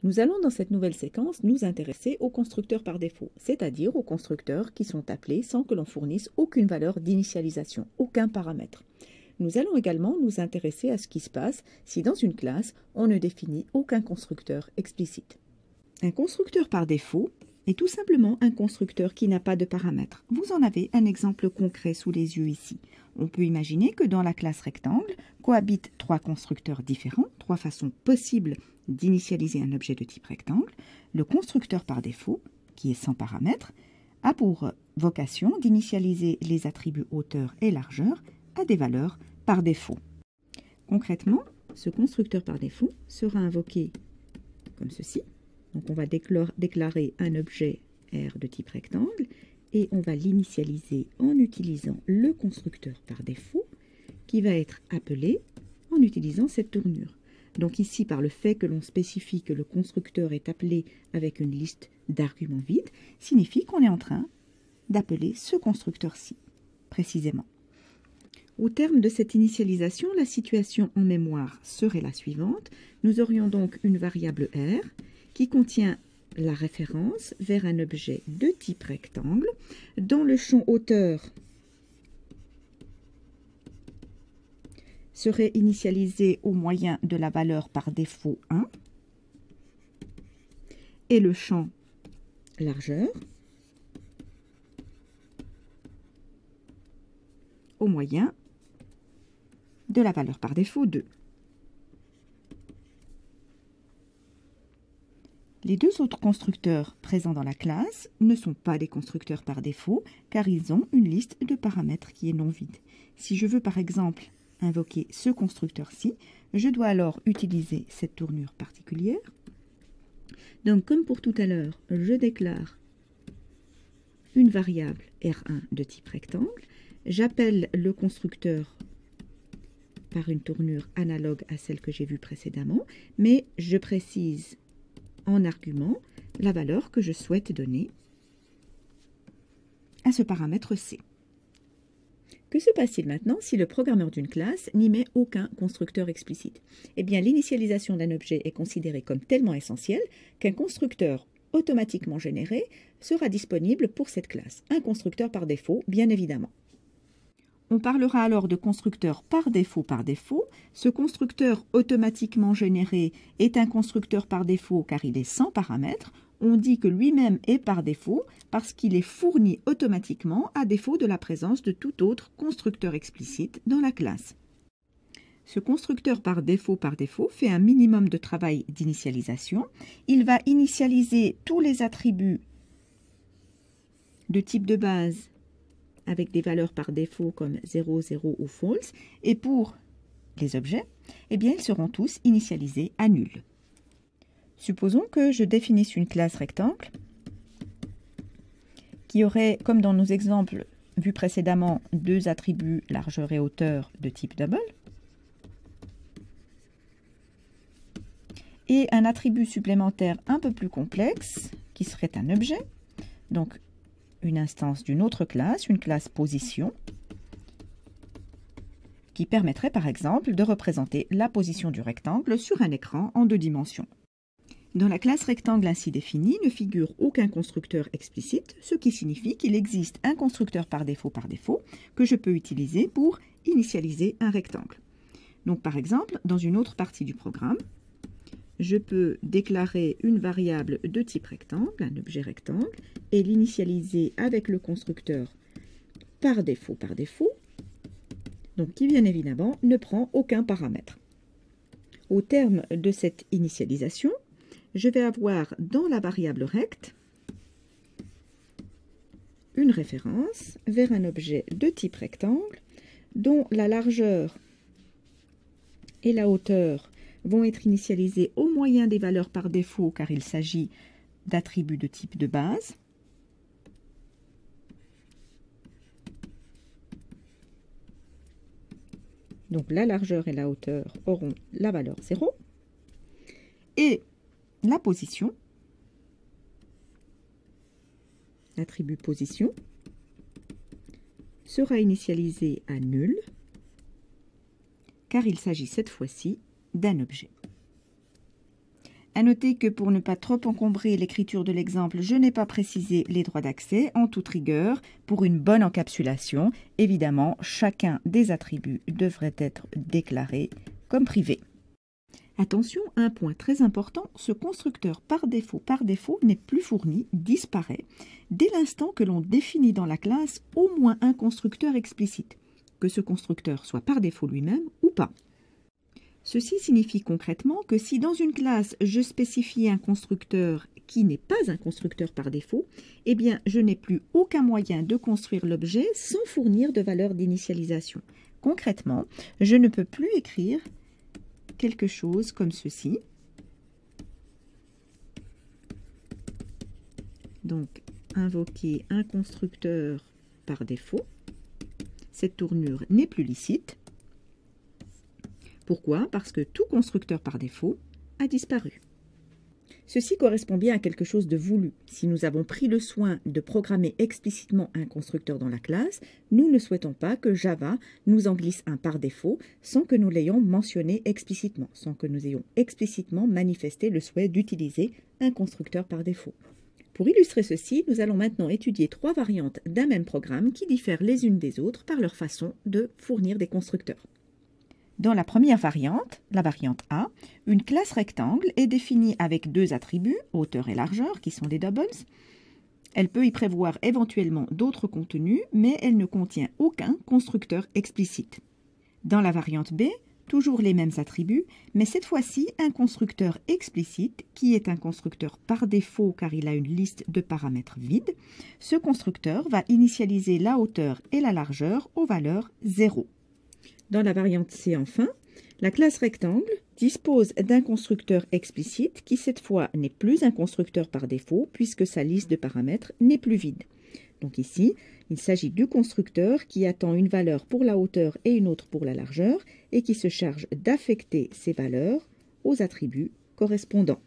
Nous allons dans cette nouvelle séquence nous intéresser aux constructeurs par défaut, c'est-à-dire aux constructeurs qui sont appelés sans que l'on fournisse aucune valeur d'initialisation, aucun paramètre. Nous allons également nous intéresser à ce qui se passe si dans une classe, on ne définit aucun constructeur explicite. Un constructeur par défaut est tout simplement un constructeur qui n'a pas de paramètres. Vous en avez un exemple concret sous les yeux ici. On peut imaginer que dans la classe rectangle cohabitent trois constructeurs différents, trois façons possibles d'initialiser un objet de type rectangle. Le constructeur par défaut, qui est sans paramètres, a pour vocation d'initialiser les attributs hauteur et largeur à des valeurs par défaut. Concrètement, ce constructeur par défaut sera invoqué comme ceci. Donc on va déclarer un objet R de type rectangle et on va l'initialiser en utilisant le constructeur par défaut qui va être appelé en utilisant cette tournure. Donc ici, par le fait que l'on spécifie que le constructeur est appelé avec une liste d'arguments vides, signifie qu'on est en train d'appeler ce constructeur-ci, précisément. Au terme de cette initialisation, la situation en mémoire serait la suivante. Nous aurions donc une variable R qui contient la référence vers un objet de type rectangle dont le champ hauteur serait initialisé au moyen de la valeur par défaut 1 et le champ largeur au moyen de la valeur par défaut 2. Les deux autres constructeurs présents dans la classe ne sont pas des constructeurs par défaut car ils ont une liste de paramètres qui est non vide. Si je veux par exemple invoquer ce constructeur-ci, je dois alors utiliser cette tournure particulière. Donc comme pour tout à l'heure, je déclare une variable R1 de type rectangle, j'appelle le constructeur par une tournure analogue à celle que j'ai vue précédemment, mais je précise en argument la valeur que je souhaite donner à ce paramètre C. Que se passe-t-il maintenant si le programmeur d'une classe n'y met aucun constructeur explicite? Eh bien, l'initialisation d'un objet est considérée comme tellement essentielle qu'un constructeur automatiquement généré sera disponible pour cette classe. Un constructeur par défaut, bien évidemment. On parlera alors de constructeur par défaut. Ce constructeur automatiquement généré est un constructeur par défaut car il est sans paramètres. On dit que lui-même est par défaut parce qu'il est fourni automatiquement à défaut de la présence de tout autre constructeur explicite dans la classe. Ce constructeur par défaut fait un minimum de travail d'initialisation. Il va initialiser tous les attributs de type de base avec des valeurs par défaut comme 0, 0 ou false. Et pour les objets, eh bien, ils seront tous initialisés à nul. Supposons que je définisse une classe rectangle qui aurait, comme dans nos exemples vus précédemment, deux attributs largeur et hauteur de type double et un attribut supplémentaire un peu plus complexe qui serait un objet, donc une instance d'une autre classe, une classe position, qui permettrait par exemple de représenter la position du rectangle sur un écran en 2 dimensions. Dans la classe rectangle ainsi définie ne figure aucun constructeur explicite, ce qui signifie qu'il existe un constructeur par défaut que je peux utiliser pour initialiser un rectangle. Donc par exemple, dans une autre partie du programme, je peux déclarer une variable de type rectangle, un objet rectangle, et l'initialiser avec le constructeur par défaut, donc qui bien évidemment ne prend aucun paramètre. Au terme de cette initialisation, je vais avoir dans la variable rect une référence vers un objet de type rectangle dont la largeur et la hauteur vont être initialisées au moyen des valeurs par défaut car il s'agit d'attributs de type de base. Donc la largeur et la hauteur auront la valeur 0. Et la position, l'attribut position, sera initialisé à nul, car il s'agit cette fois-ci d'un objet. À noter que pour ne pas trop encombrer l'écriture de l'exemple, je n'ai pas précisé les droits d'accès. En toute rigueur, pour une bonne encapsulation, évidemment, chacun des attributs devrait être déclaré comme privé. Attention, un point très important, ce constructeur par défaut n'est plus fourni, disparaît, dès l'instant que l'on définit dans la classe au moins un constructeur explicite, que ce constructeur soit par défaut lui-même ou pas. Ceci signifie concrètement que si dans une classe je spécifie un constructeur qui n'est pas un constructeur par défaut, eh bien je n'ai plus aucun moyen de construire l'objet sans fournir de valeur d'initialisation. Concrètement, je ne peux plus écrire quelque chose comme ceci. Donc, invoquer un constructeur par défaut. Cette tournure n'est plus licite. Pourquoi? Parce que tout constructeur par défaut a disparu. Ceci correspond bien à quelque chose de voulu. Si nous avons pris le soin de programmer explicitement un constructeur dans la classe, nous ne souhaitons pas que Java nous en glisse un par défaut sans que nous l'ayons mentionné explicitement, sans que nous ayons explicitement manifesté le souhait d'utiliser un constructeur par défaut. Pour illustrer ceci, nous allons maintenant étudier 3 variantes d'un même programme qui diffèrent les unes des autres par leur façon de fournir des constructeurs. Dans la première variante, la variante A, une classe rectangle est définie avec 2 attributs, hauteur et largeur, qui sont des doubles. Elle peut y prévoir éventuellement d'autres contenus, mais elle ne contient aucun constructeur explicite. Dans la variante B, toujours les mêmes attributs, mais cette fois-ci un constructeur explicite, qui est un constructeur par défaut car il a une liste de paramètres vides. Ce constructeur va initialiser la hauteur et la largeur aux valeurs 0. Dans la variante C, enfin, la classe rectangle dispose d'un constructeur explicite qui, cette fois, n'est plus un constructeur par défaut puisque sa liste de paramètres n'est plus vide. Donc ici, il s'agit du constructeur qui attend une valeur pour la hauteur et une autre pour la largeur et qui se charge d'affecter ces valeurs aux attributs correspondants.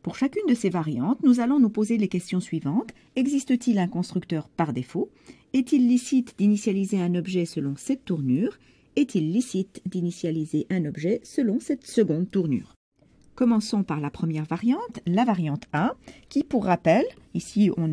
Pour chacune de ces variantes, nous allons nous poser les questions suivantes. Existe-t-il un constructeur par défaut? Est-il licite d'initialiser un objet selon cette tournure? Est-il licite d'initialiser un objet selon cette seconde tournure? Commençons par la première variante, la variante A, qui pour rappel, ici on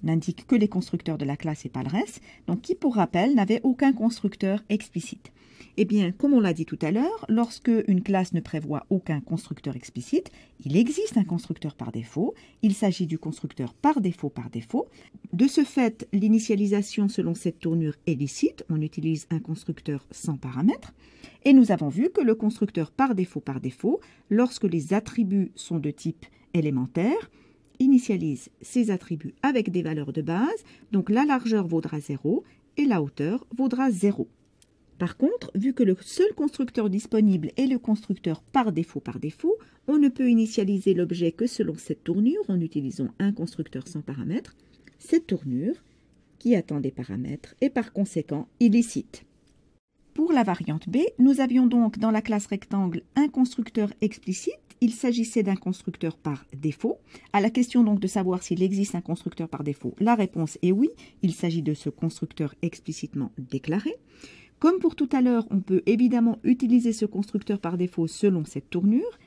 n'indique que les constructeurs de la classe et pas le reste, donc qui pour rappel n'avait aucun constructeur explicite. Eh bien, comme on l'a dit tout à l'heure, lorsque une classe ne prévoit aucun constructeur explicite, il existe un constructeur par défaut. Il s'agit du constructeur par défaut par défaut. De ce fait, l'initialisation selon cette tournure est licite. On utilise un constructeur sans paramètres. Et nous avons vu que le constructeur par défaut, lorsque les attributs sont de type élémentaire, initialise ces attributs avec des valeurs de base. Donc la largeur vaudra 0 et la hauteur vaudra 0. Par contre, vu que le seul constructeur disponible est le constructeur par défaut, on ne peut initialiser l'objet que selon cette tournure en utilisant un constructeur sans paramètres. Cette tournure, qui attend des paramètres, est par conséquent illicite. Pour la variante B, nous avions donc dans la classe rectangle un constructeur explicite. Il s'agissait d'un constructeur par défaut. À la question donc de savoir s'il existe un constructeur par défaut, la réponse est oui. Il s'agit de ce constructeur explicitement déclaré. Comme pour tout à l'heure, on peut évidemment utiliser ce constructeur par défaut selon cette tournure,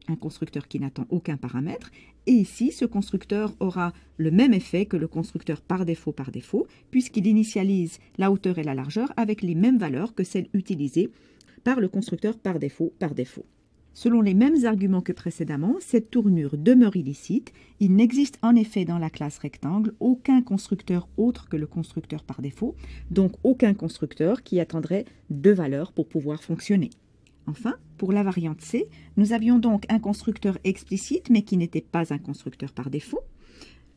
un constructeur qui n'attend aucun paramètre. Et ici, ce constructeur aura le même effet que le constructeur par défaut, puisqu'il initialise la hauteur et la largeur avec les mêmes valeurs que celles utilisées par le constructeur par défaut. Selon les mêmes arguments que précédemment, cette tournure demeure illicite. Il n'existe en effet dans la classe rectangle aucun constructeur autre que le constructeur par défaut, donc aucun constructeur qui attendrait 2 valeurs pour pouvoir fonctionner. Enfin, pour la variante C, nous avions donc un constructeur explicite mais qui n'était pas un constructeur par défaut.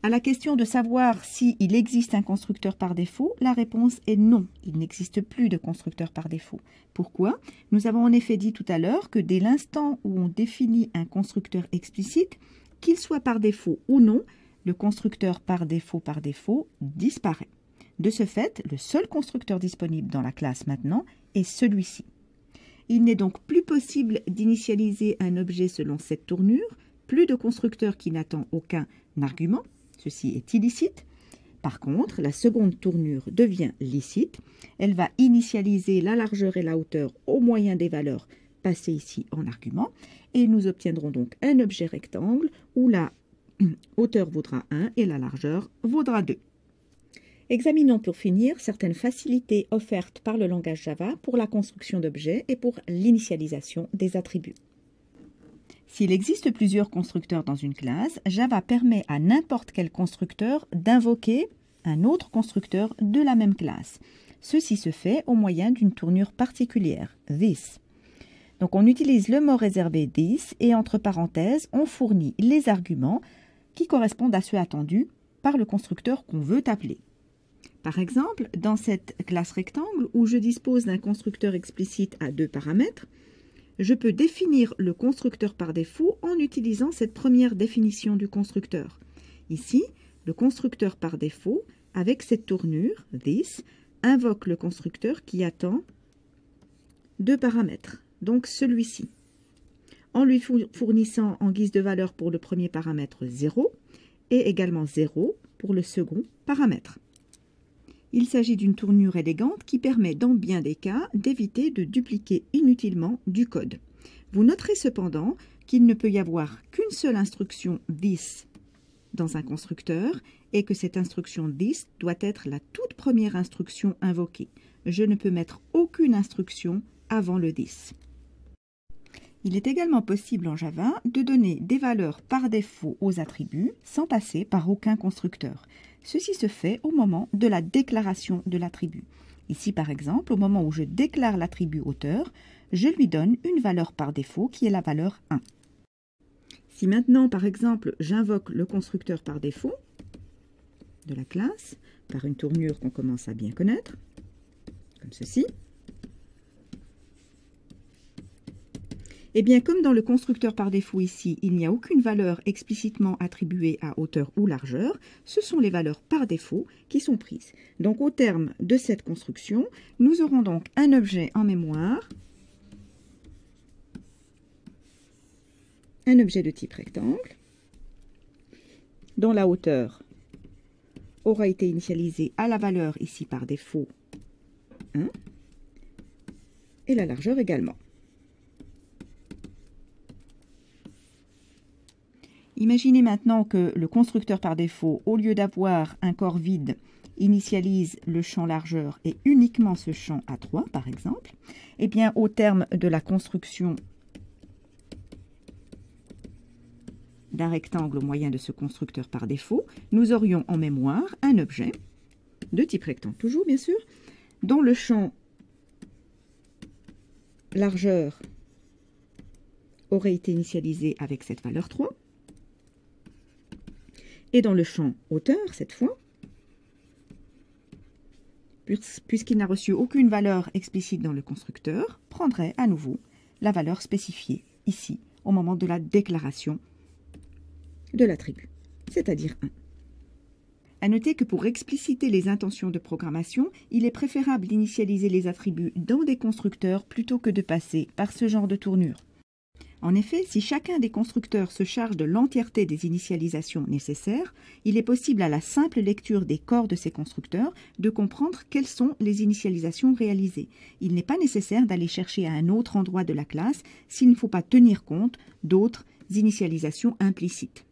À la question de savoir s'il existe un constructeur par défaut, la réponse est non, il n'existe plus de constructeur par défaut. Pourquoi? Nous avons en effet dit tout à l'heure que dès l'instant où on définit un constructeur explicite, qu'il soit par défaut ou non, le constructeur par défaut disparaît. De ce fait, le seul constructeur disponible dans la classe maintenant est celui-ci. Il n'est donc plus possible d'initialiser un objet selon cette tournure, plus de constructeur qui n'attend aucun argument. Ceci est illicite. Par contre, la seconde tournure devient licite. Elle va initialiser la largeur et la hauteur au moyen des valeurs passer ici en argument et nous obtiendrons donc un objet rectangle où la hauteur vaudra 1 et la largeur vaudra 2. Examinons pour finir certaines facilités offertes par le langage Java pour la construction d'objets et pour l'initialisation des attributs. S'il existe plusieurs constructeurs dans une classe, Java permet à n'importe quel constructeur d'invoquer un autre constructeur de la même classe. Ceci se fait au moyen d'une tournure particulière, this. Donc on utilise le mot réservé this et entre parenthèses, on fournit les arguments qui correspondent à ceux attendus par le constructeur qu'on veut appeler. Par exemple, dans cette classe rectangle où je dispose d'un constructeur explicite à 2 paramètres, je peux définir le constructeur par défaut en utilisant cette première définition du constructeur. Ici, le constructeur par défaut, avec cette tournure, this, invoque le constructeur qui attend 2 paramètres, donc celui-ci, en lui fournissant en guise de valeur pour le premier paramètre 0 et également 0 pour le second paramètre. Il s'agit d'une tournure élégante qui permet dans bien des cas d'éviter de dupliquer inutilement du code. Vous noterez cependant qu'il ne peut y avoir qu'une seule instruction this dans un constructeur et que cette instruction this doit être la toute première instruction invoquée. Je ne peux mettre aucune instruction avant le this. Il est également possible en Java de donner des valeurs par défaut aux attributs sans passer par aucun constructeur. Ceci se fait au moment de la déclaration de l'attribut. Ici, par exemple, au moment où je déclare l'attribut auteur, je lui donne une valeur par défaut qui est la valeur 1. Si maintenant, par exemple, j'invoque le constructeur par défaut de la classe par une tournure qu'on commence à bien connaître, comme ceci, eh bien, comme dans le constructeur par défaut ici, il n'y a aucune valeur explicitement attribuée à hauteur ou largeur, ce sont les valeurs par défaut qui sont prises. Donc, au terme de cette construction, nous aurons donc un objet en mémoire, un objet de type rectangle, dont la hauteur aura été initialisée à la valeur ici par défaut 1, et la largeur également. Imaginez maintenant que le constructeur par défaut, au lieu d'avoir un corps vide, initialise le champ largeur et uniquement ce champ à 3, par exemple. Eh bien, au terme de la construction d'un rectangle au moyen de ce constructeur par défaut, nous aurions en mémoire un objet, de type rectangle toujours bien sûr, dont le champ largeur aurait été initialisé avec cette valeur 3. Et dans le champ hauteur, cette fois, puisqu'il n'a reçu aucune valeur explicite dans le constructeur, prendrait à nouveau la valeur spécifiée ici, au moment de la déclaration de l'attribut, c'est-à-dire 1. À noter que pour expliciter les intentions de programmation, il est préférable d'initialiser les attributs dans des constructeurs plutôt que de passer par ce genre de tournure. En effet, si chacun des constructeurs se charge de l'entièreté des initialisations nécessaires, il est possible à la simple lecture des corps de ces constructeurs de comprendre quelles sont les initialisations réalisées. Il n'est pas nécessaire d'aller chercher à un autre endroit de la classe s'il ne faut pas tenir compte d'autres initialisations implicites.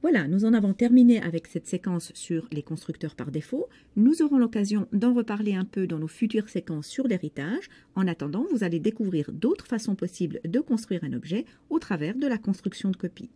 Voilà, nous en avons terminé avec cette séquence sur les constructeurs par défaut. Nous aurons l'occasion d'en reparler un peu dans nos futures séquences sur l'héritage. En attendant, vous allez découvrir d'autres façons possibles de construire un objet au travers de la construction de copie.